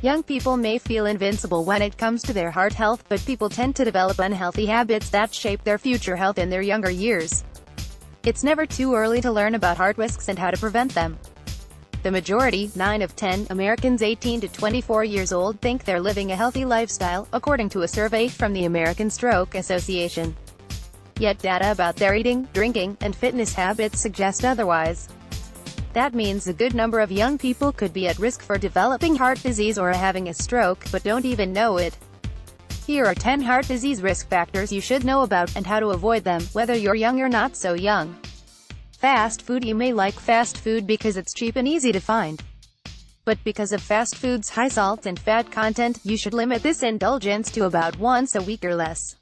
Young people may feel invincible when it comes to their heart health, but people tend to develop unhealthy habits that shape their future health in their younger years. It's never too early to learn about heart risks and how to prevent them. The majority, 9 of 10, Americans 18 to 24 years old think they're living a healthy lifestyle, according to a survey from the American Stroke Association. Yet data about their eating, drinking, and fitness habits suggest otherwise. That means a good number of young people could be at risk for developing heart disease or having a stroke, but don't even know it. Here are 10 heart disease risk factors you should know about, and how to avoid them, whether you're young or not so young. Fast food. You may like fast food because it's cheap and easy to find. But because of fast food's high salt and fat content, you should limit this indulgence to about once a week or less.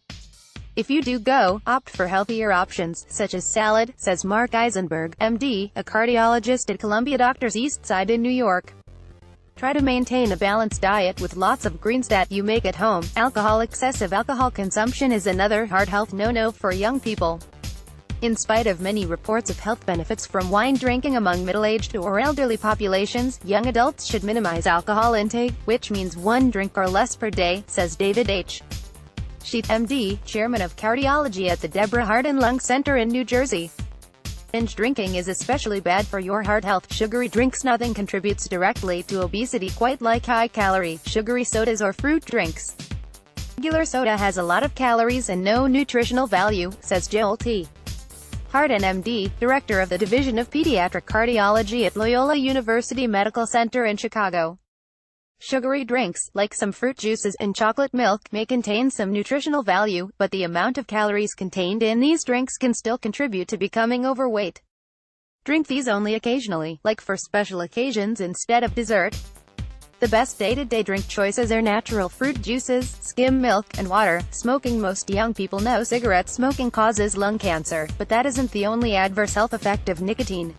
If you do opt for healthier options, such as salad, says Mark Eisenberg, MD, a cardiologist at Columbia Doctors East Side in New York. Try to maintain a balanced diet with lots of greens that you make at home. Alcohol. Excessive alcohol consumption is another heart health no-no for young people. In spite of many reports of health benefits from wine drinking among middle-aged or elderly populations, young adults should minimize alcohol intake, which means 1 drink or less per day, says David H. Sheath, MD, chairman of cardiology at the Deborah Heart and Lung Center in New Jersey. Binge drinking is especially bad for your heart health. Sugary drinks. Nothing contributes directly to obesity quite like high-calorie, sugary sodas or fruit drinks. Regular soda has a lot of calories and no nutritional value, says Joel T. Hardin, MD, director of the Division of Pediatric Cardiology at Loyola University Medical Center in Chicago. Sugary drinks, like some fruit juices and chocolate milk, may contain some nutritional value, but the amount of calories contained in these drinks can still contribute to becoming overweight. Drink these only occasionally, like for special occasions instead of dessert. The best day-to-day drink choices are natural fruit juices, skim milk, and water. Smoking. Most young people know cigarette smoking causes lung cancer, but that isn't the only adverse health effect of nicotine.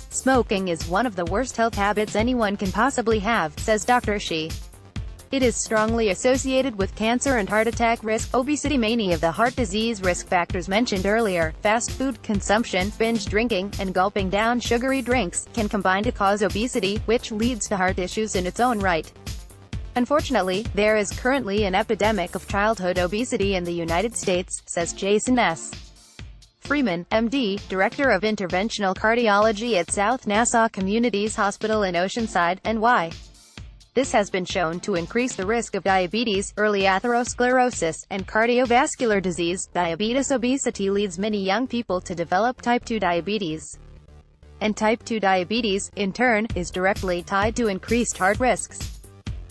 Smoking is one of the worst health habits anyone can possibly have, says Dr. Shi. It is strongly associated with cancer and heart attack risk, obesity. Many of the heart disease risk factors mentioned earlier, fast food consumption, binge drinking, and gulping down sugary drinks, can combine to cause obesity, which leads to heart issues in its own right. Unfortunately, there is currently an epidemic of childhood obesity in the United States, says Jason S. Freeman, MD, Director of Interventional Cardiology at South Nassau Community's Hospital in Oceanside, NY. This has been shown to increase the risk of diabetes, early atherosclerosis, and cardiovascular disease. Diabetes. Obesity leads many young people to develop type 2 diabetes. And type 2 diabetes, in turn, is directly tied to increased heart risks.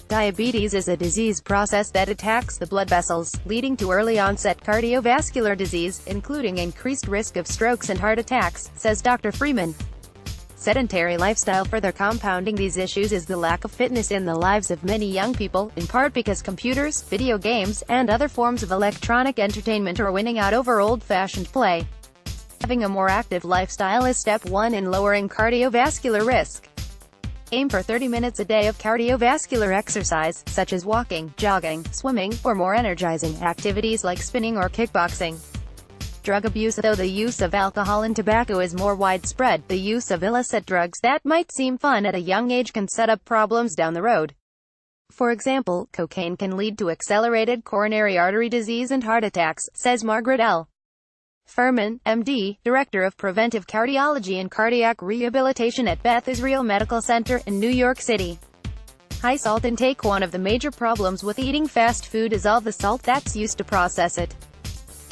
Diabetes is a disease process that attacks the blood vessels, leading to early-onset cardiovascular disease, including increased risk of strokes and heart attacks, says Dr. Freeman. Sedentary lifestyle. Further compounding these issues is the lack of fitness in the lives of many young people, in part because computers, video games, and other forms of electronic entertainment are winning out over old-fashioned play. Having a more active lifestyle is step 1 in lowering cardiovascular risk. Aim for 30 minutes a day of cardiovascular exercise, such as walking, jogging, swimming, or more energizing activities like spinning or kickboxing. Drug abuse. Though the use of alcohol and tobacco is more widespread, the use of illicit drugs that might seem fun at a young age can set up problems down the road. For example, cocaine can lead to accelerated coronary artery disease and heart attacks, says Margaret L. Furman, MD, Director of Preventive Cardiology and Cardiac Rehabilitation at Beth Israel Medical Center in New York City. High salt intake. One of the major problems with eating fast food is all the salt that's used to process it.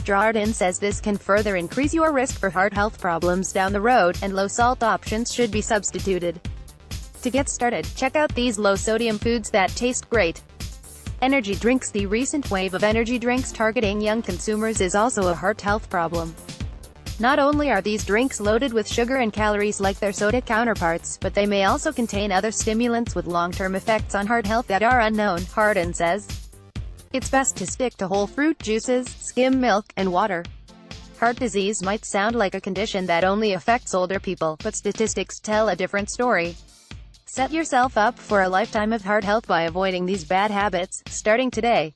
Dardin says this can further increase your risk for heart health problems down the road, and low-salt options should be substituted. To get started, check out these low-sodium foods that taste great. Energy drinks. The recent wave of energy drinks targeting young consumers is also a heart health problem. Not only are these drinks loaded with sugar and calories like their soda counterparts, but they may also contain other stimulants with long-term effects on heart health that are unknown, Hardin says. It's best to stick to whole fruit juices, skim milk, and water. Heart disease might sound like a condition that only affects older people, but statistics tell a different story. Set yourself up for a lifetime of heart health by avoiding these bad habits, starting today.